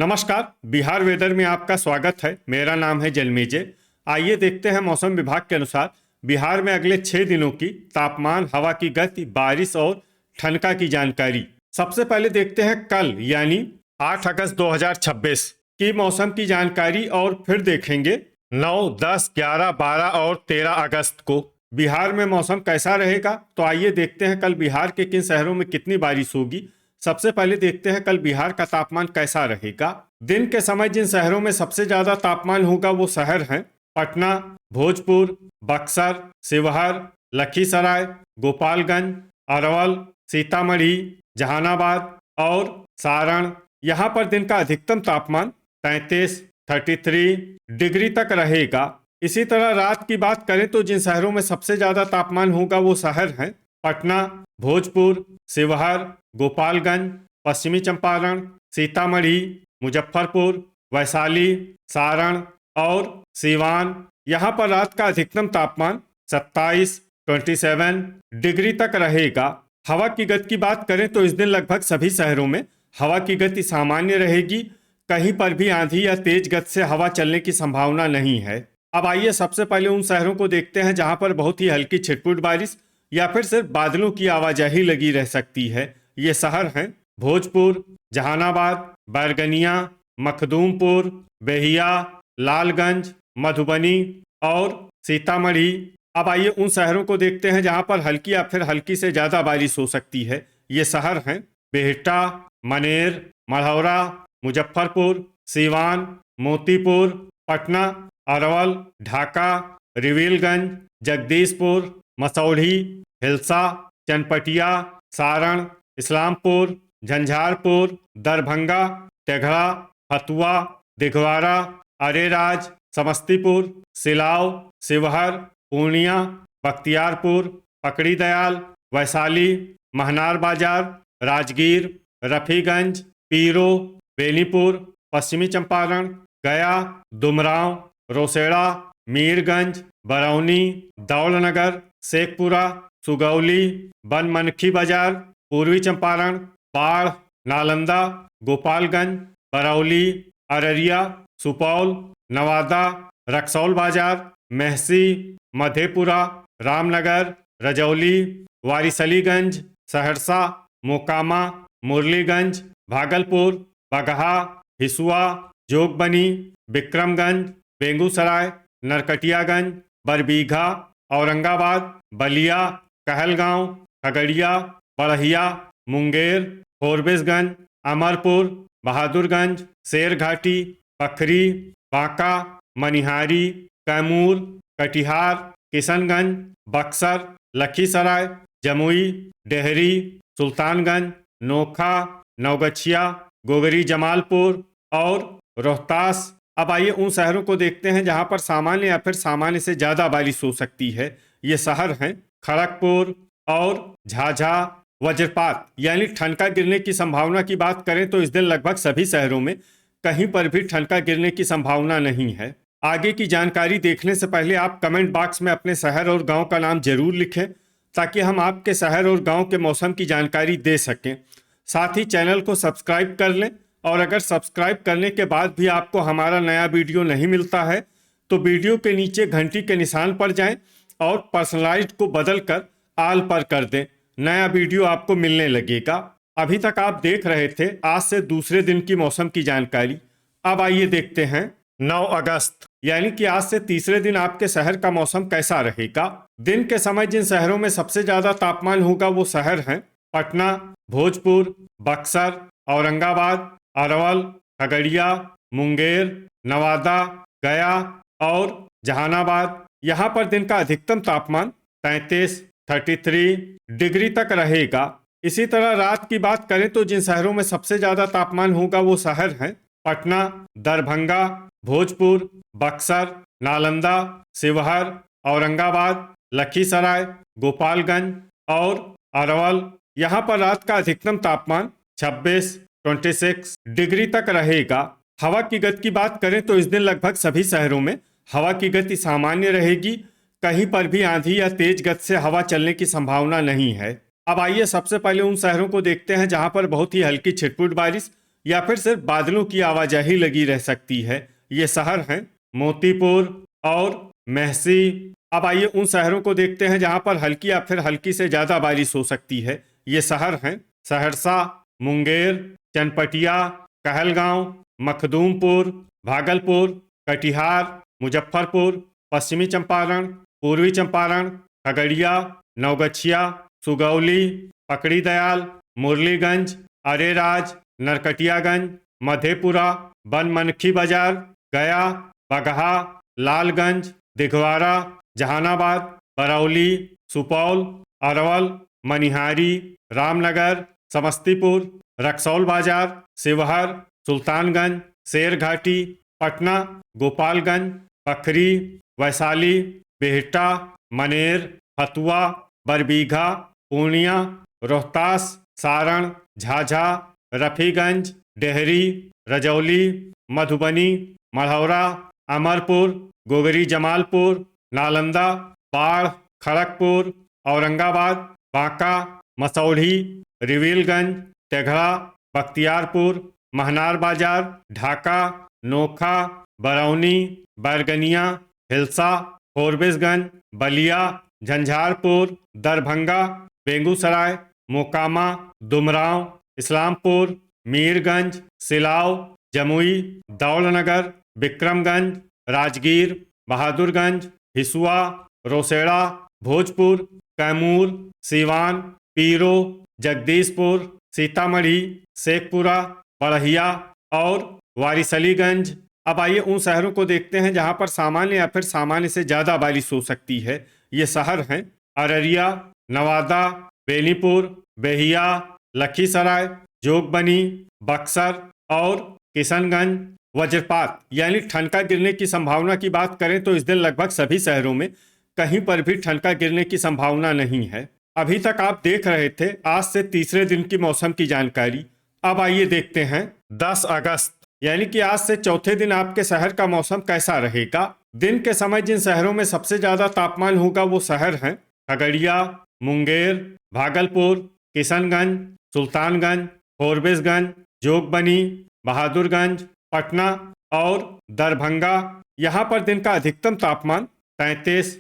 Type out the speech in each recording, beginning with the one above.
नमस्कार। बिहार वेदर में आपका स्वागत है। मेरा नाम है जन्मेजय। आइए देखते हैं मौसम विभाग के अनुसार बिहार में अगले 6 दिनों की तापमान, हवा की गति, बारिश और ठनका की जानकारी। सबसे पहले देखते हैं कल यानी 8 अगस्त 2026 की मौसम की जानकारी और फिर देखेंगे 9, 10, 11, 12 और 13 अगस्त को बिहार में मौसम कैसा रहेगा। तो आइए देखते हैं कल बिहार के किन शहरों में कितनी बारिश होगी। सबसे पहले देखते हैं कल बिहार का तापमान कैसा रहेगा। दिन के समय जिन शहरों में सबसे ज्यादा तापमान होगा वो शहर हैं पटना, भोजपुर, बक्सर, शिवहर, लखीसराय, गोपालगंज, अरवल, सीतामढ़ी, जहानाबाद और सारण। यहाँ पर दिन का अधिकतम तापमान 33 डिग्री तक रहेगा। इसी तरह रात की बात करें तो जिन शहरों में सबसे ज्यादा तापमान होगा वो शहर हैं पटना, भोजपुर, शिवहर, गोपालगंज, पश्चिमी चंपारण, सीतामढ़ी, मुजफ्फरपुर, वैशाली, सारण और सीवान। यहाँ पर रात का अधिकतम तापमान 27 डिग्री तक रहेगा। हवा की गति की बात करें तो इस दिन लगभग सभी शहरों में हवा की गति सामान्य रहेगी। कहीं पर भी आंधी या तेज गति से हवा चलने की संभावना नहीं है। अब आइए सबसे पहले उन शहरों को देखते हैं जहां पर बहुत ही हल्की छिटपुट बारिश या फिर सिर्फ बादलों की आवाजाही लगी रह सकती है। ये शहर हैं भोजपुर, जहानाबाद, बैरगनिया, मखदूमपुर, बेहिया, लालगंज, मधुबनी और सीतामढ़ी। अब आइए उन शहरों को देखते हैं जहां पर हल्की या फिर हल्की से ज्यादा बारिश हो सकती है। ये शहर हैं बेहटा, मनेर, मढ़ौरा, मुजफ्फरपुर, सीवान, मोतीपुर, पटना, अरवल, ढाका, रिविलगंज, जगदीशपुर, मसौढ़ी, हिलसा, चनपटिया, सारण, इस्लामपुर, झंझारपुर, दरभंगा, टेघड़ा, हथुआ, दिघवारा, अरेराज, समस्तीपुर, सिलाव, शिवहर, पूर्णिया, बख्तियारपुर, पकड़ी दयाल, वैशाली, महनार बाजार, राजगीर, रफीगंज, पीरो, बेनीपुर, पश्चिमी चंपारण, गया, दुमराव, रोसेड़ा, मीरगंज, बरौनी, दौलनगर, शेखपुरा, सुगौली, बनमनखी बाजार, पूर्वी चंपारण, बाढ़, नालंदा, गोपालगंज, बरौली, अररिया, सुपौल, नवादा, रक्सौल बाजार, मेहसी, मधेपुरा, रामनगर, रजौली, वारिसलीगंज, सहरसा, मोकामा, मुरलीगंज, भागलपुर, बगहा, हिसुआ, जोगबनी, विक्रमगंज, बेगूसराय, नरकटियागंज, बरबीघा, औरंगाबाद, बलिया, कहलगांव, खगड़िया, बढ़िया, मुंगेर, फोरबिसगंज, अमरपुर, बहादुरगंज, शेरघाटी, पखरी, बांका, मनिहारी, कैमूर, कटिहार, किशनगंज, बक्सर, लखीसराय, जमुई, डेहरी, सुल्तानगंज, नोखा, नवगछिया, गोगरी, जमालपुर और रोहतास। अब आइए उन शहरों को देखते हैं जहां पर सामान्य या फिर सामान्य से ज्यादा बारिश हो सकती है। ये शहर हैं खड़गपुर और झाझा। वज्रपात यानी ठनका गिरने की संभावना की बात करें तो इस दिन लगभग सभी शहरों में कहीं पर भी ठनका गिरने की संभावना नहीं है। आगे की जानकारी देखने से पहले आप कमेंट बॉक्स में अपने शहर और गांव का नाम जरूर लिखें ताकि हम आपके शहर और गांव के मौसम की जानकारी दे सकें। साथ ही चैनल को सब्सक्राइब कर लें और अगर सब्सक्राइब करने के बाद भी आपको हमारा नया वीडियो नहीं मिलता है तो वीडियो के नीचे घंटी के निशान पर जाएं और पर्सनलाइज्ड को बदलकर आल पर कर दें। नया वीडियो आपको मिलने लगेगा। अभी तक आप देख रहे थे आज से दूसरे दिन की मौसम की जानकारी। अब आइए देखते हैं 9 अगस्त यानी कि आज से तीसरे दिन आपके शहर का मौसम कैसा रहेगा। दिन के समय जिन शहरों में सबसे ज्यादा तापमान होगा वो शहर हैं पटना, भोजपुर, बक्सर, औरंगाबाद, अरवल, खगड़िया, मुंगेर, नवादा, गया और जहानाबाद। यहाँ पर दिन का अधिकतम तापमान 33 डिग्री तक रहेगा। इसी तरह रात की बात करें तो जिन शहरों में सबसे ज्यादा तापमान होगा वो शहर हैं पटना, दरभंगा, भोजपुर, बक्सर, नालंदा, शिवहर, औरंगाबाद, लखीसराय, गोपालगंज और अरवल। यहाँ पर रात का अधिकतम तापमान 26 डिग्री तक रहेगा। हवा की गति की बात करें तो इस दिन लगभग सभी शहरों में हवा की गति सामान्य रहेगी। कहीं पर भी आंधी या तेज गति से हवा चलने की संभावना नहीं है। अब आइए सबसे पहले उन शहरों को देखते हैं जहां पर बहुत ही हल्की छिटपुट बारिश या फिर सिर्फ बादलों की आवाजाही लगी रह सकती है। ये शहर हैं मोतीपुर और मेहसी। अब आइए उन शहरों को देखते हैं जहां पर हल्की या फिर हल्की से ज्यादा बारिश हो सकती है। ये शहर हैं सहरसा, मुंगेर, चनपटिया, कहलगांव, मखदूमपुर, भागलपुर, कटिहार, मुजफ्फरपुर, पश्चिमी चंपारण, पूर्वी चंपारण, खगड़िया, नवगछिया, सुगौली, पकड़ी दयाल, मुरलीगंज, अरेराज, नरकटियागंज, मधेपुरा, बनमनखी बाजार, गया, बगहा, लालगंज, दिघवारा, जहानाबाद, बरौली, सुपौल, अरवल, मनिहारी, रामनगर, समस्तीपुर, रक्सौल बाजार, शिवहर, सुल्तानगंज, शेरघाटी, पटना, गोपालगंज, पखरी, वैशाली, बिहटा, मनेर, हथुआ, बरबीघा, पूर्णिया, रोहतास, सारण, झाझा, रफीगंज, डेहरी, रजौली, मधुबनी, मढ़ौरा, अमरपुर, गोगरी जमालपुर, नालंदा, बाढ़, खड़गपुर, औरंगाबाद, बांका, मसौढ़ी, रिविलगंज, तेघड़ा, बख्तियारपुर, महनार बाजार, ढाका, नोखा, बरौनी, बैरगनिया, हिल्सा, फोरबिसगंज, बलिया, झंझारपुर, दरभंगा, बेगूसराय, मोकामा, दुमराव, इस्लामपुर, मीरगंज, सिलाव, जमुई, दौलनगर, विक्रमगंज, राजगीर, बहादुरगंज, हिसुआ, रोसेड़ा, भोजपुर, कैमूर, सीवान, पीरो, जगदीशपुर, सीतामढ़ी, शेखपुरा, बड़हिया और वारिसलीगंज। अब आइए उन शहरों को देखते हैं जहां पर सामान्य या फिर सामान्य से ज्यादा बारिश हो सकती है। ये शहर हैं अररिया, नवादा, बेनीपुर, बेहिया, लखीसराय, जोगबनी, बक्सर और किशनगंज। वज्रपात यानी ठनका गिरने की संभावना की बात करें तो इस दिन लगभग सभी शहरों में कहीं पर भी ठनका गिरने की संभावना नहीं है। अभी तक आप देख रहे थे आज से तीसरे दिन की मौसम की जानकारी। अब आइए देखते हैं 10 अगस्त यानी कि आज से चौथे दिन आपके शहर का मौसम कैसा रहेगा। दिन के समय जिन शहरों में सबसे ज्यादा तापमान होगा वो शहर हैं खगड़िया, मुंगेर, भागलपुर, किशनगंज, सुल्तानगंज, फोरबिसगंज, जोगबनी, बहादुरगंज, पटना और दरभंगा। यहाँ पर दिन का अधिकतम तापमान 33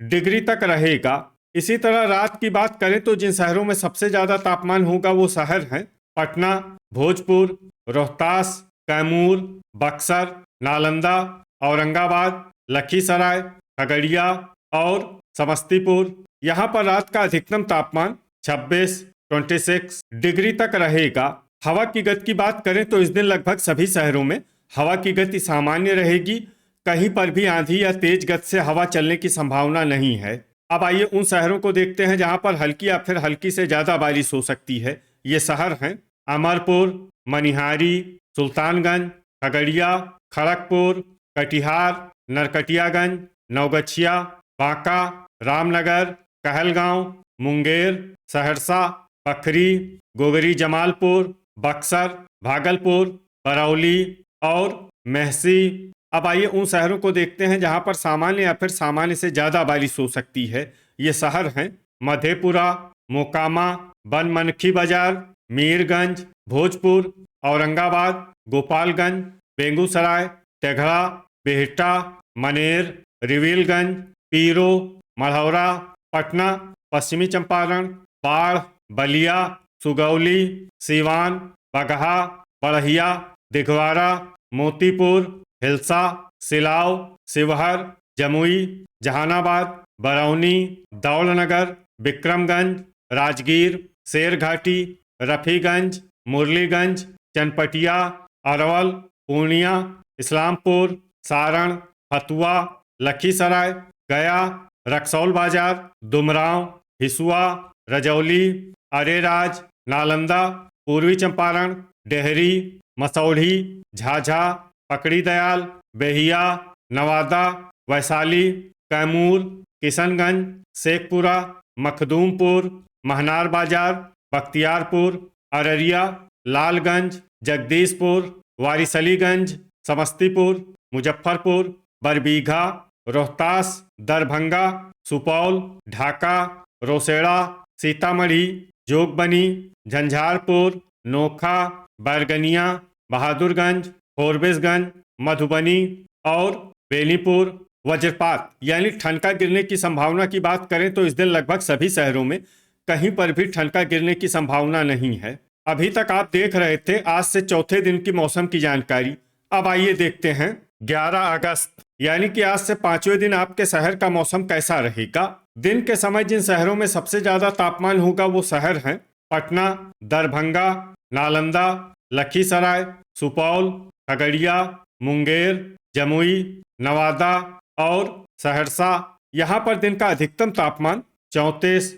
डिग्री तक रहेगा। इसी तरह रात की बात करें तो जिन शहरों में सबसे ज्यादा तापमान होगा वो शहर हैं पटना, भोजपुर, रोहतास, कैमूर, बक्सर, नालंदा, औरंगाबाद, लखीसराय, खगड़िया और समस्तीपुर। यहाँ पर रात का अधिकतम तापमान 26 डिग्री तक रहेगा। हवा की गति की बात करें तो इस दिन लगभग सभी शहरों में हवा की गति सामान्य रहेगी। कहीं पर भी आंधी या तेज गति से हवा चलने की संभावना नहीं है। अब आइए उन शहरों को देखते हैं जहां पर हल्की या फिर हल्की से ज्यादा बारिश हो सकती है। ये शहर हैं अमरपुर, मनिहारी, सुल्तानगंज, खगड़िया, खड़गपुर, कटिहार, नरकटियागंज, नवगछिया, बांका, रामनगर, कहलगांव, मुंगेर, सहरसा, पखरी, गोगरी जमालपुर, बक्सर, भागलपुर, बरौली और मेहसी। अब आइए उन शहरों को देखते हैं जहां पर सामान्य या फिर सामान्य से ज्यादा बारिश हो सकती है। ये शहर हैं मधेपुरा, मोकामा, बनमनखी बाजार, मीरगंज, भोजपुर, औरंगाबाद, गोपालगंज, बेगूसराय, तेघड़ा, बिहटा, मनेर, रिविलगंज, पीरो, मढ़ौरा, पटना, पश्चिमी चंपारण, बाढ़, बलिया, सुगौली, सीवान, बगहा, बड़हिया, दिघवारा, मोतीपुर, हिल्सा, सिलाव, शिवहर, जमुई, जहानाबाद, बरौनी, दौलनगर, विक्रमगंज, राजगीर, शेरघाटी, रफीगंज, मुरलीगंज, चनपटिया, अरवल, पूर्णिया, इस्लामपुर, सारण, हथुआ, लखीसराय, गया, रक्सौल बाजार, दुमराव, हिसुआ, रजौली, अरेराज, नालंदा, पूर्वी चंपारण, डेहरी, मसौढ़ी, झाझा, पकड़ी दयाल, बेहिया, नवादा, वैशाली, कैमूर, किशनगंज, शेखपुरा, मखदूमपुर, महनार बाजार, बख्तियारपुर, अररिया, लालगंज, जगदीशपुर, वारिसलीगंज, समस्तीपुर, मुजफ्फरपुर, बरबीघा, रोहतास, दरभंगा, सुपौल, ढाका, रोसेड़ा, सीतामढ़ी, जोगबनी, झंझारपुर, नोखा, बैरगनिया, बहादुरगंज, फोरबिसगंज, मधुबनी और बेनीपुर। वज्रपात यानी ठनका गिरने की संभावना की बात करें तो इस दिन लगभग सभी शहरों में कहीं पर भी ठनका गिरने की संभावना नहीं है। अभी तक आप देख रहे थे आज से चौथे दिन की मौसम की जानकारी। अब आइए देखते हैं 11 अगस्त यानी कि आज से पांचवें दिन आपके शहर का मौसम कैसा रहेगा। दिन के समय जिन शहरों में सबसे ज्यादा तापमान होगा वो शहर हैं पटना, दरभंगा, नालंदा, लखीसराय, सुपौल, खगड़िया, मुंगेर, जमुई, नवादा और सहरसा। यहाँ पर दिन का अधिकतम तापमान 34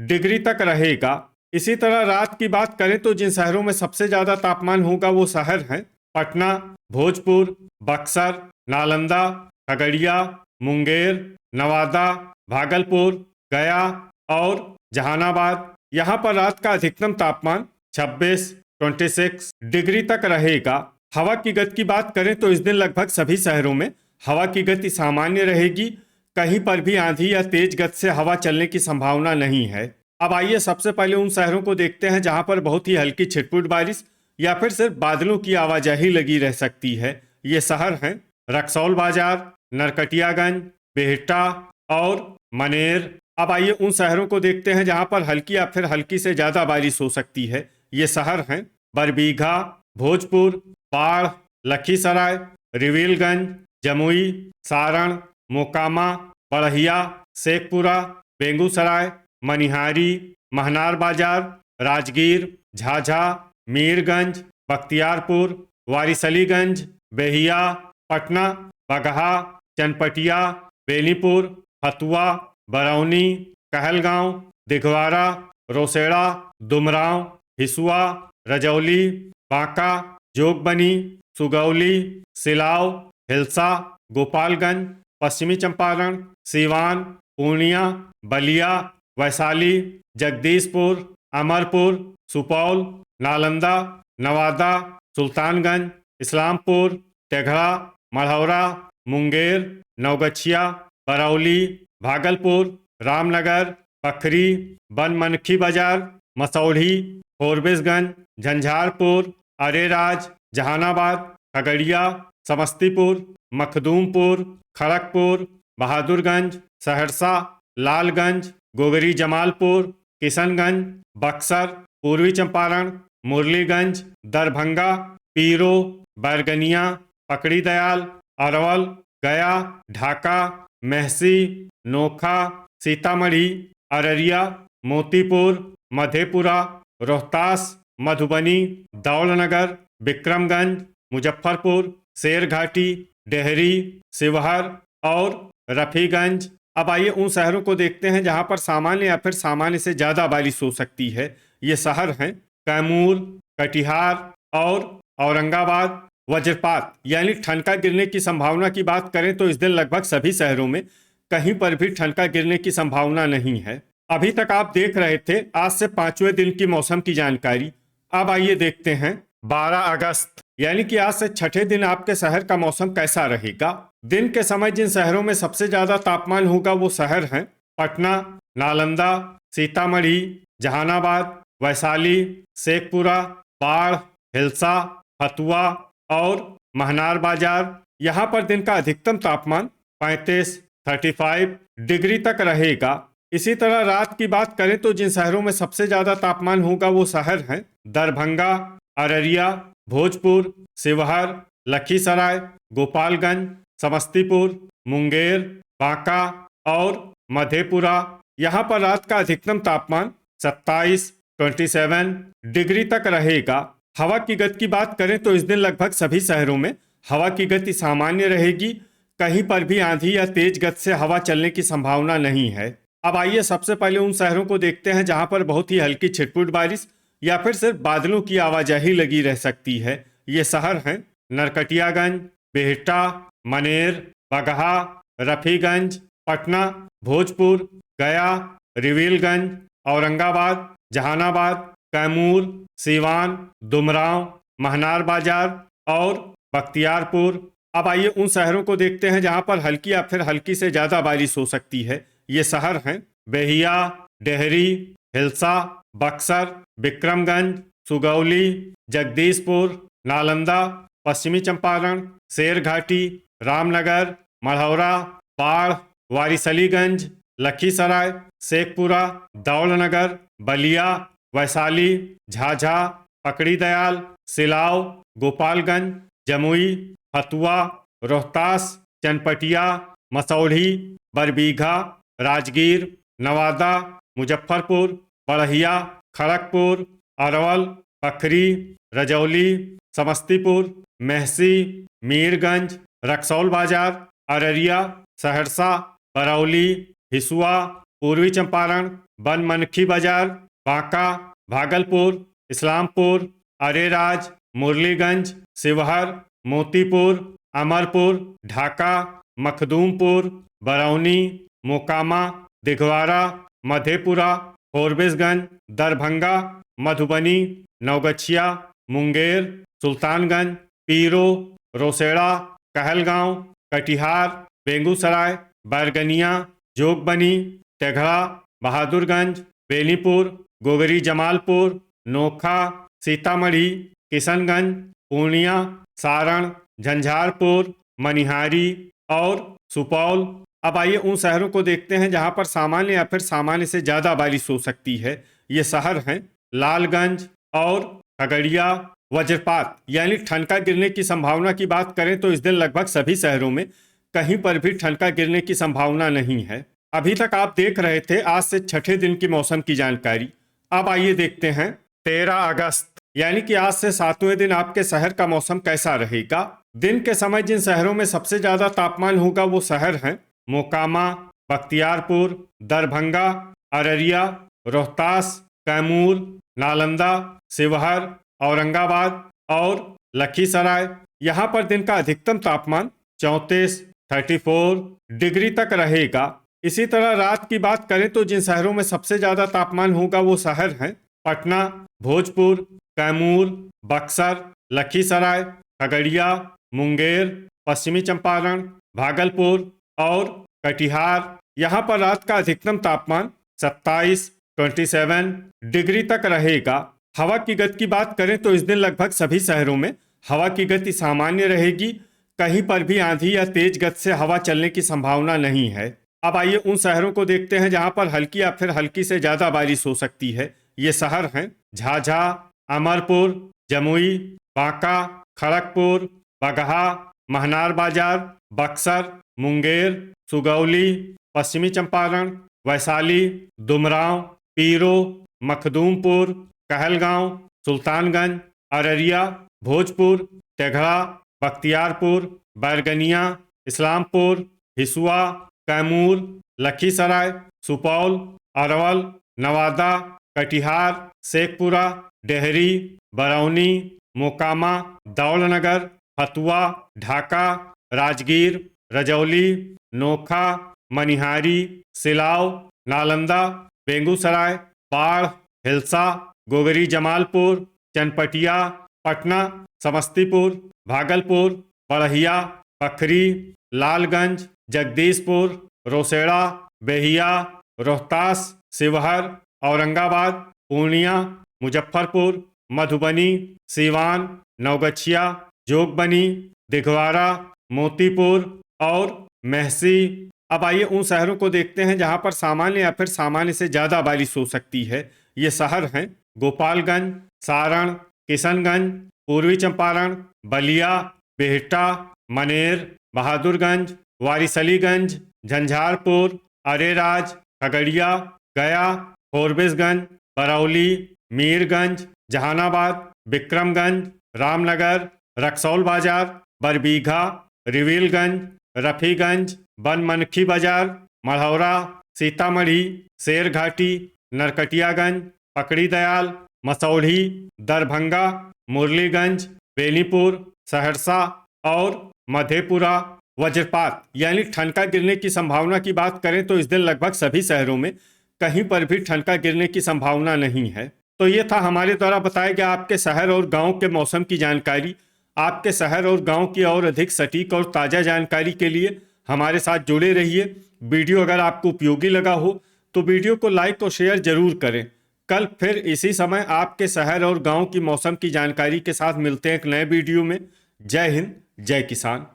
डिग्री तक रहेगा। इसी तरह रात की बात करें तो जिन शहरों में सबसे ज्यादा तापमान होगा वो शहर हैं पटना, भोजपुर, बक्सर, नालंदा, खगड़िया, मुंगेर, नवादा, भागलपुर, गया और जहानाबाद। यहाँ पर रात का अधिकतम तापमान 26 डिग्री तक रहेगा। हवा की गति की बात करें तो इस दिन लगभग सभी शहरों में हवा की गति सामान्य रहेगी। कहीं पर भी आंधी या तेज गति से हवा चलने की संभावना नहीं है। अब आइए सबसे पहले उन शहरों को देखते हैं जहां पर बहुत ही हल्की छिटपुट बारिश या फिर सिर्फ बादलों की आवाजाही लगी रह सकती है। ये शहर हैं रक्सौल बाजार, नरकटियागंज, बेहटा और मनेर। अब आइए उन शहरों को देखते हैं जहां पर हल्की या फिर हल्की से ज्यादा बारिश हो सकती है। ये शहर हैं बरबीघा, भोजपुर, बाढ़, लखीसराय, रिविलगंज, जमुई, सारण, मोकामा, बढ़िया, शेखपुरा, बेगूसराय, मनिहारी, महनार बाजार, राजगीर, झाझा, मीरगंज, बख्तियारपुर, वारिसलीगंज, बेहिया, पटना, बगहा, चनपटिया, बेनीपुर, फतुआ, बरौनी, कहलगांव, दिघवारा, रोसेड़ा, दुमराव, हिसुआ, रजौली, बांका, जोगबनी, सुगौली, सिलाव, हिलसा, गोपालगंज, पश्चिमी चंपारण, सीवान, पूर्णिया, बलिया, वैशाली, जगदीशपुर, अमरपुर, सुपौल, नालंदा, नवादा, सुल्तानगंज, इस्लामपुर, तेघड़ा, मढ़ौरा, मुंगेर, नवगछिया, बरौली, भागलपुर, रामनगर, पखरी, बनमनखी बाजार, मसौढ़ी, फोरबिसगंज, झंझारपुर, अरेराज, जहानाबाद, खगड़िया, समस्तीपुर, मखदूमपुर, खड़गपुर, बहादुरगंज, सहरसा, लालगंज, गोगरी जमालपुर, किशनगंज, बक्सर, पूर्वी चंपारण, मुरलीगंज, दरभंगा, पीरो, बैरगनिया, पकड़ी दयाल, अरवल, गया, ढाका, मेहसी, नोखा, सीतामढ़ी, अररिया, मोतीपुर, मधेपुरा, रोहतास, मधुबनी, दौलनगर, विक्रमगंज, मुजफ्फरपुर, शेरघाटी, डेहरी, शिवहर और रफीगंज। अब आइए उन शहरों को देखते हैं जहां पर सामान्य या फिर सामान्य से ज्यादा बारिश हो सकती है। ये शहर हैं कैमूर, कटिहार और औरंगाबाद। वज्रपात यानी ठनका गिरने की संभावना की बात करें तो इस दिन लगभग सभी शहरों में कहीं पर भी ठनका गिरने की संभावना नहीं है। अभी तक आप देख रहे थे आज से पांचवें दिन की मौसम की जानकारी। अब आइए देखते हैं 12 अगस्त यानी कि आज से छठे दिन आपके शहर का मौसम कैसा रहेगा। दिन के समय जिन शहरों में सबसे ज्यादा तापमान होगा वो शहर हैं पटना, नालंदा, सीतामढ़ी, जहानाबाद, वैशाली, शेखपुरा, बाढ़, हिलसा, फतुआ और महनार बाजार। यहाँ पर दिन का अधिकतम तापमान 35 डिग्री तक रहेगा। इसी तरह रात की बात करें तो जिन शहरों में सबसे ज्यादा तापमान होगा वो शहर हैं दरभंगा, अररिया, भोजपुर, शिवहर, लखीसराय, गोपालगंज, समस्तीपुर, मुंगेर, बांका और मधेपुरा। यहाँ पर रात का अधिकतम तापमान 27 डिग्री तक रहेगा। हवा की गति की बात करें तो इस दिन लगभग सभी शहरों में हवा की गति सामान्य रहेगी। कहीं पर भी आंधी या तेज गति से हवा चलने की संभावना नहीं है। अब आइए सबसे पहले उन शहरों को देखते हैं जहां पर बहुत ही हल्की छिटपुट बारिश या फिर सिर्फ बादलों की आवाजाही लगी रह सकती है। ये शहर हैं नरकटियागंज, बेहटा, मनेर, बगहा, रफीगंज, पटना, भोजपुर, गया, रिविलगंज, औरंगाबाद, जहानाबाद, कैमूर, सीवान, दुमराव, महनार बाजार और बख्तियारपुर। अब आइए उन शहरों को देखते हैं जहां पर हल्की या फिर हल्की से ज्यादा बारिश हो सकती है। ये शहर हैं बेहिया, डेहरी, हिलसा, बक्सर, विक्रमगंज, सुगौली, जगदीशपुर, नालंदा, पश्चिमी चंपारण, शेरघाटी, रामनगर, मढ़ौरा, बाढ़, वारिसलीगंज, लखीसराय, शेखपुरा, दौलनगर, बलिया, वैशाली, झाझा, पकड़ी दयाल, सिलाव, गोपालगंज, जमुई, हथुआ, रोहतास, चनपटिया, मसौढ़ी, बरबीघा, राजगीर, नवादा, मुजफ्फरपुर, बड़हिया, खड़गपुर, अरवल, पखरी, रजौली, समस्तीपुर, मेहसी, मीरगंज, रक्सौल बाजार, अररिया, सहरसा, बरौली, हिसुआ, पूर्वी चंपारण, बनमनखी बाजार, बांका, भागलपुर, इस्लामपुर, अरेराज, मुरलीगंज, शिवहर, मोतीपुर, अमरपुर, ढाका, मखदूमपुर, बरौनी, मोकामा, दिघवारा, मधेपुरा, फोरबिसगंज, दरभंगा, मधुबनी, नवगछिया, मुंगेर, सुल्तानगंज, पीरो, रोसेड़ा, कहलगांव, कटिहार, बेगूसराय, बैरगनिया, जोगबनी, तेघड़ा, बहादुरगंज, बेनीपुर, गोगरी जमालपुर, नोखा, सीतामढ़ी, किशनगंज, पूर्णिया, सारण, झंझारपुर, मनिहारी और सुपौल। अब आइए उन शहरों को देखते हैं जहां पर सामान्य या फिर सामान्य से ज़्यादा बारिश हो सकती है। ये शहर हैं लालगंज और खगड़िया। वज्रपात यानी ठनका गिरने की संभावना की बात करें तो इस दिन लगभग सभी शहरों में कहीं पर भी ठनका गिरने की संभावना नहीं है। अभी तक आप देख रहे थे आज से छठे दिन की मौसम की जानकारी। अब आइए देखते हैं 13 अगस्त यानी कि आज से 7वें दिन आपके शहर का मौसम कैसा रहेगा। दिन के समय जिन शहरों में सबसे ज्यादा तापमान होगा वो शहर हैं मोकामा, बख्तियारपुर, दरभंगा, अररिया, रोहतास, कैमूर, नालंदा, शिवहर, औरंगाबाद और लखीसराय। यहाँ पर दिन का अधिकतम तापमान 34 डिग्री तक रहेगा। इसी तरह रात की बात करें तो जिन शहरों में सबसे ज्यादा तापमान होगा वो शहर हैं पटना, भोजपुर, कैमूर, बक्सर, लखीसराय, खगड़िया, मुंगेर, पश्चिमी चंपारण, भागलपुर और कटिहार। यहाँ पर रात का अधिकतम तापमान 27 डिग्री तक रहेगा। हवा की गति की बात करें तो इस दिन लगभग सभी शहरों में हवा की गति सामान्य रहेगी। कहीं पर भी आंधी या तेज गति से हवा चलने की संभावना नहीं है। अब आइए उन शहरों को देखते हैं जहां पर हल्की या फिर हल्की से ज्यादा बारिश हो सकती है। ये शहर हैं झाझा, अमरपुर, जमुई, बांका, खड़गपुर, बगहा, महनार बाजार, बक्सर, मुंगेर, सुगौली, पश्चिमी चंपारण, वैशाली, दुमराव, पीरो, मखदूमपुर, कहलगांव, सुल्तानगंज, अररिया, भोजपुर, तेघड़ा, बख्तियारपुर, बैरगनिया, इस्लामपुर, हिसुआ, कैमूर, लखीसराय, सुपौल, अरवल, नवादा, कटिहार, शेखपुरा, डेहरी, बरौनी, मोकामा, दौलनगर, हथुआ, ढाका, राजगीर, रजौली, नोखा, मनिहारी, सिलाव, नालंदा, बेगूसराय, बाढ़, हिल्सा, गोगरी जमालपुर, चनपटिया, पटना, समस्तीपुर, भागलपुर, बड़हिया, पखरी, लालगंज, जगदीशपुर, रोसेड़ा, बेहिया, रोहतास, शिवहर, औरंगाबाद, पूर्णिया, मुजफ्फरपुर, मधुबनी, सीवान, नवगछिया, जोगबनी, दिघवारा, मोतीपुर और मेहसी। अब आइए उन शहरों को देखते हैं जहां पर सामान्य या फिर सामान्य से ज्यादा बारिश हो सकती है। ये शहर हैं गोपालगंज, सारण, किशनगंज, पूर्वी चंपारण, बलिया, बिहटा, मनेर, बहादुरगंज, वारिसलीगंज, झंझारपुर, अरेराज, खगड़िया, गया, फोरबिसगंज, बरौली, मीरगंज, जहानाबाद, विक्रमगंज, रामनगर, रक्सौल बाजार, बरबीघा, रिविलगंज, रफीगंज, बनमनखी बाजार, मढ़ौरा, सीतामढ़ी, शेरघाटी, नरकटियागंज, पकड़ी दयाल, मसौढ़ी, दरभंगा, मुरलीगंज, बेनीपुर, सहरसा और मधेपुरा। वज्रपात यानी ठनका गिरने की संभावना की बात करें तो इस दिन लगभग सभी शहरों में कहीं पर भी ठनका गिरने की संभावना नहीं है। तो ये था हमारे द्वारा बताया गया आपके शहर और गांव के मौसम की जानकारी। आपके शहर और गांव की और अधिक सटीक और ताज़ा जानकारी के लिए हमारे साथ जुड़े रहिए। वीडियो अगर आपको उपयोगी लगा हो तो वीडियो को लाइक और शेयर जरूर करें कल फिर इसी समय आपके शहर और गांव की मौसम की जानकारी के साथ मिलते हैं एक नए वीडियो में। जय हिंद, जय किसान।